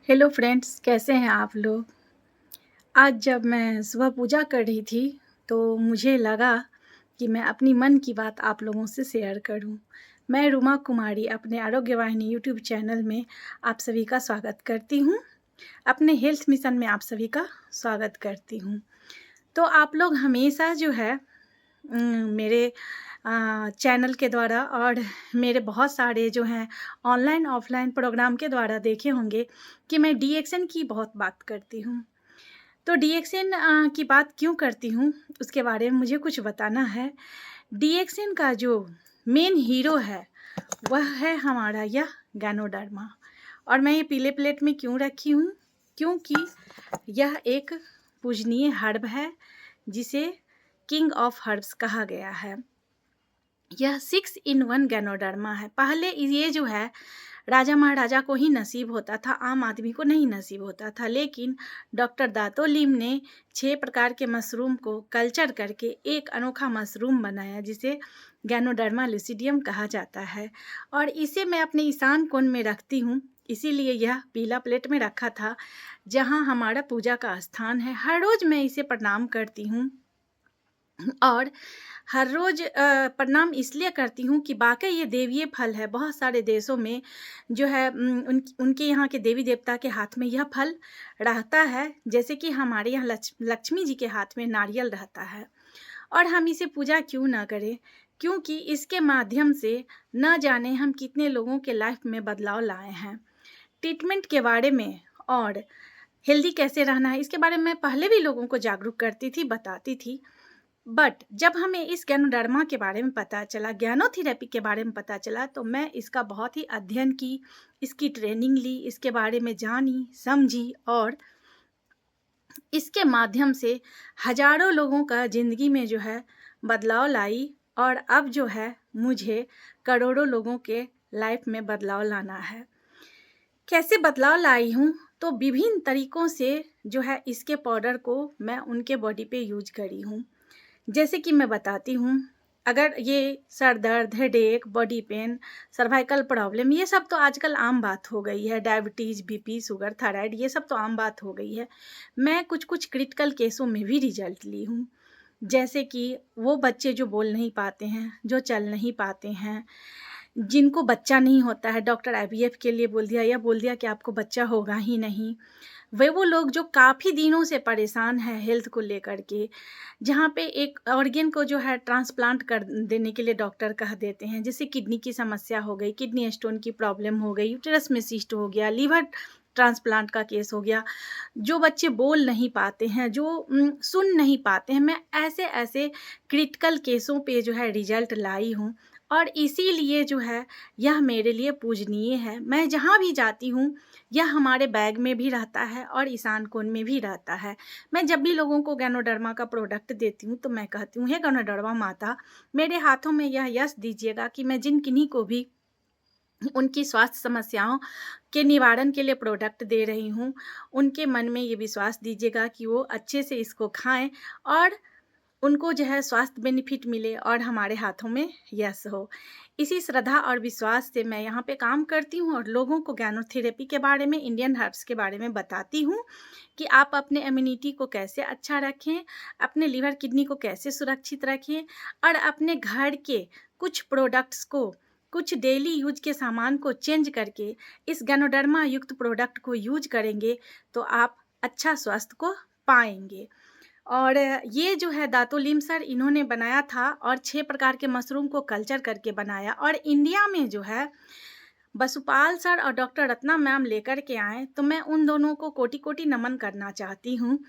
Hello friends, कैसे हैं आप लोग। आज जब मैं सुबह पूजा कर रही थी तो मुझे लगा कि मैं अपनी मन की बात आप लोगों से शेयर करूं। मैं रुमा कुमारी अपने आरोग्य वाहिनी यूट्यूब चैनल में आप सभी का स्वागत करती हूं। अपने हेल्थ मिशन में आप सभी का स्वागत करती हूं। तो आप लोग हमेशा जो है मेरे चैनल के द्वारा और मेरे बहुत सारे जो हैं ऑनलाइन ऑफलाइन प्रोग्राम के द्वारा देखे होंगे कि मैं डीएक्सन की बहुत बात करती हूँ। तो डीएक्सन की बात क्यों करती हूँ उसके बारे में मुझे कुछ बताना है। डीएक्सन का जो मेन हीरो है वह है हमारा यह गैनोडर्मा। और मैं ये पीले प्लेट में क्यों रखी हूँ, क्योंकि यह एक पूजनीय हर्ब है जिसे किंग ऑफ हर्ब्स कहा गया है। यह 6 in 1 गैनोडर्मा है। पहले ये जो है राजा महाराजा को ही नसीब होता था, आम आदमी को नहीं नसीब होता था। लेकिन डॉक्टर दातो लीम ने 6 प्रकार के मशरूम को कल्चर करके एक अनोखा मशरूम बनाया जिसे गैनोडर्मा लुसिडियम कहा जाता है। और इसे मैं अपने ईशान कोण में रखती हूँ, इसीलिए यह पीला प्लेट में रखा था जहाँ हमारा पूजा का स्थान है। हर रोज़ मैं इसे प्रणाम करती हूँ और हर रोज़ प्रणाम इसलिए करती हूँ कि वाक़ई ये देवीय फल है। बहुत सारे देशों में जो है उनके यहाँ के देवी देवता के हाथ में यह फल रहता है, जैसे कि हमारे यहाँ लक्ष्मी जी के हाथ में नारियल रहता है। और हम इसे पूजा क्यों ना करें, क्योंकि इसके माध्यम से न जाने हम कितने लोगों के लाइफ में बदलाव लाए हैं। ट्रीटमेंट के बारे में और हेल्दी कैसे रहना है इसके बारे में मैं पहले भी लोगों को जागरूक करती थी, बताती थी। बट जब हमें इस गैनोडर्मा के बारे में पता चला, ज्ञानोथेरेपी के बारे में पता चला, तो मैं इसका बहुत ही अध्ययन की, इसकी ट्रेनिंग ली, इसके बारे में जानी समझी और इसके माध्यम से हजारों लोगों का ज़िंदगी में जो है बदलाव लाई। और अब जो है मुझे करोड़ों लोगों के लाइफ में बदलाव लाना है। कैसे बदलाव लाई हूँ, तो विभिन्न तरीक़ों से जो है इसके पाउडर को मैं उनके बॉडी पे यूज करी हूँ। जैसे कि मैं बताती हूँ, अगर ये सर दर्द, headache, body pain, cervical problem, ये सब तो आजकल आम बात हो गई है। डायबिटीज़, बीपी, शुगर, थायराइड, ये सब तो आम बात हो गई है। मैं कुछ कुछ क्रिटिकल केसों में भी रिजल्ट ली हूँ। जैसे कि वो बच्चे जो बोल नहीं पाते हैं, जो चल नहीं पाते हैं, जिनको बच्चा नहीं होता है, डॉक्टर आईवीएफ के लिए बोल दिया या बोल दिया कि आपको बच्चा होगा ही नहीं। वो लोग जो काफ़ी दिनों से परेशान हैं हेल्थ को लेकर के, जहाँ पे एक ऑर्गन को जो है ट्रांसप्लांट कर देने के लिए डॉक्टर कह देते हैं। जैसे किडनी की समस्या हो गई, किडनी स्टोन की प्रॉब्लम हो गई, यूटेरस में सिस्ट हो गया, लीवर ट्रांसप्लांट का केस हो गया। जो बच्चे बोल नहीं पाते हैं, जो सुन नहीं पाते हैं, मैं ऐसे ऐसे क्रिटिकल केसों पे जो है रिजल्ट लाई हूँ। और इसीलिए जो है यह मेरे लिए पूजनीय है। मैं जहाँ भी जाती हूँ यह हमारे बैग में भी रहता है और ईशान कोण में भी रहता है। मैं जब भी लोगों को गैनोडर्मा का प्रोडक्ट देती हूँ तो मैं कहती हूँ, हे गैनोडर्मा माता, मेरे हाथों में यह यश दीजिएगा कि मैं जिन किन्हीं को भी उनकी स्वास्थ्य समस्याओं के निवारण के लिए प्रोडक्ट दे रही हूँ, उनके मन में ये विश्वास दीजिएगा कि वो अच्छे से इसको खाएं और उनको जो है स्वास्थ्य बेनिफिट मिले और हमारे हाथों में यश हो। इसी श्रद्धा और विश्वास से मैं यहाँ पे काम करती हूँ और लोगों को गैनोथेरेपी के बारे में, इंडियन हर्ब्स के बारे में बताती हूँ कि आप अपने इम्यूनिटी को कैसे अच्छा रखें, अपने लीवर किडनी को कैसे सुरक्षित रखें और अपने घर के कुछ प्रोडक्ट्स को, कुछ डेली यूज के सामान को चेंज करके इस गैनोडर्मा युक्त प्रोडक्ट को यूज करेंगे तो आप अच्छा स्वास्थ्य को पाएंगे। और ये जो है दातो लीम सर इन्होंने बनाया था और 6 प्रकार के मशरूम को कल्चर करके बनाया। और इंडिया में जो है बसुपाल सर और डॉक्टर रत्ना मैम लेकर के आए, तो मैं उन दोनों को कोटि कोटि नमन करना चाहती हूँ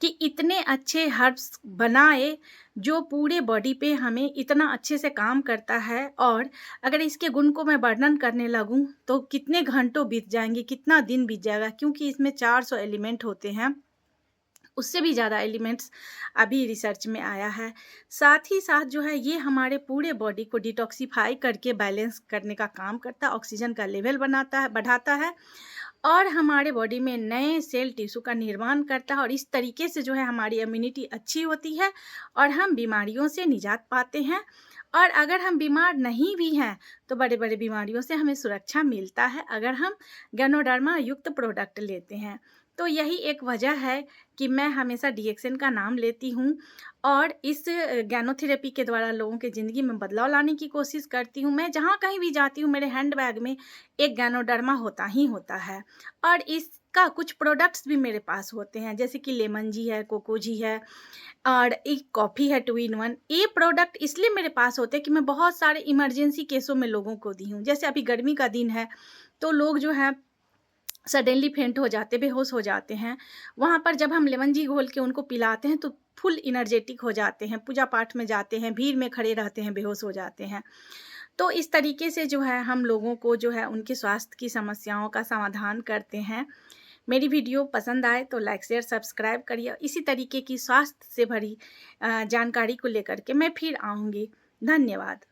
कि इतने अच्छे हर्ब्स बनाए जो पूरे बॉडी पे हमें इतना अच्छे से काम करता है। और अगर इसके गुण को मैं वर्णन करने लगूँ तो कितने घंटों बीत जाएंगे, कितना दिन बीत जाएगा, क्योंकि इसमें 400 एलिमेंट होते हैं, उससे भी ज़्यादा एलिमेंट्स अभी रिसर्च में आया है। साथ ही साथ जो है ये हमारे पूरे बॉडी को डिटॉक्सिफाई करके बैलेंस करने का काम करता है, ऑक्सीजन का लेवल बनाता है, बढ़ाता है और हमारे बॉडी में नए सेल टिश्यू का निर्माण करता है। और इस तरीके से जो है हमारी इम्यूनिटी अच्छी होती है और हम बीमारियों से निजात पाते हैं। और अगर हम बीमार नहीं भी हैं तो बड़े-बड़े बीमारियों से हमें सुरक्षा मिलता है अगर हम गैनोडर्मा युक्त प्रोडक्ट लेते हैं। तो यही एक वजह है कि मैं हमेशा डीएक्सएन का नाम लेती हूँ और इस गैनोथेरेपी के द्वारा लोगों की ज़िंदगी में बदलाव लाने की कोशिश करती हूँ। मैं जहाँ कहीं भी जाती हूँ मेरे हैंडबैग में एक गैनोडर्मा होता ही होता है और इसका कुछ प्रोडक्ट्स भी मेरे पास होते हैं, जैसे कि लेमन जी है, कोको जी है और एक कॉफ़ी है 2 इन 1। ये प्रोडक्ट इसलिए मेरे पास होते हैं कि मैं बहुत सारे इमरजेंसी केसों में लोगों को दी हूँ। जैसे अभी गर्मी का दिन है, तो लोग जो है सडनली फेंट हो जाते, बेहोश हो जाते हैं। वहाँ पर जब हम लेमन जी घोल के उनको पिलाते हैं तो फुल एनर्जेटिक हो जाते हैं, पूजा-पाठ में जाते हैं, भीड़ में खड़े रहते हैं, बेहोश हो जाते हैं। तो इस तरीके से जो है हम लोगों को जो है उनके स्वास्थ्य की समस्याओं का समाधान करते हैं। मेरी वीडियो पसंद आए तो लाइक, शेयर, सब्सक्राइब करिए। इसी तरीके की स्वास्थ्य से भरी जानकारी को लेकर के मैं फिर आऊँगी। धन्यवाद।